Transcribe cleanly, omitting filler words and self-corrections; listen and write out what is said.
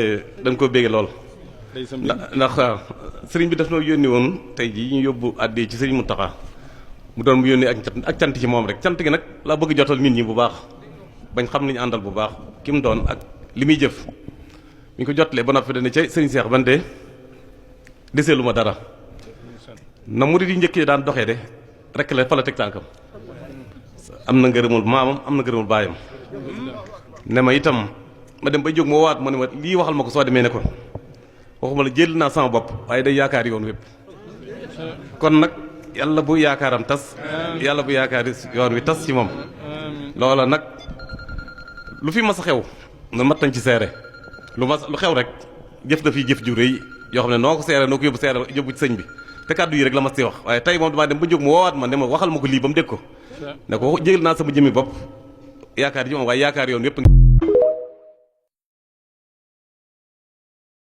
da nga ko bégge lool ndax sëriñ bi daf noo yónni woon tey jii ñu yóbbu àddee ci sëriñ Mountakha mu doon mu yónni ak cant ci moom rek cant gi nag laa bëgg jotal nit ñi bu baax bañ xam li ñu àndal bu baax ki mu doon ak li muy jëf mi ko jotalee ba noppi dana ca sëriñ Seex ban de deseelu ma dara na murid yi njëkk yi daan doxee de rek la fa la teg tànkam am na ngërëmul maamam am na ngërëmul baayam ne ma itam ma dem ba jóg moo waat ma ne ma lii waxal ma ko soo demee ne ko waxuma la jël naa sama bopp waaye day yaakaar yoon wépp kon nag yàlla bu yaakaaram tas yàlla bu yaakaar yoon wi tas ci moom loola nag lu fi mas a xew na mat nañ ci seere lu xew rek jëf na fi jëf ju rëy yoo xam ne noo ko seere noo ko yóbbu ci sëñ bi te kàddu yi rek la ma si wax waaye tey moom damaa dem ba jóg mu woowaat ma ne ma waxal ma ko lii ba mu dégg ko ne ko jël naa sama jëmmi bopp yaakaar ji moom waaye yaakaar yoon yépp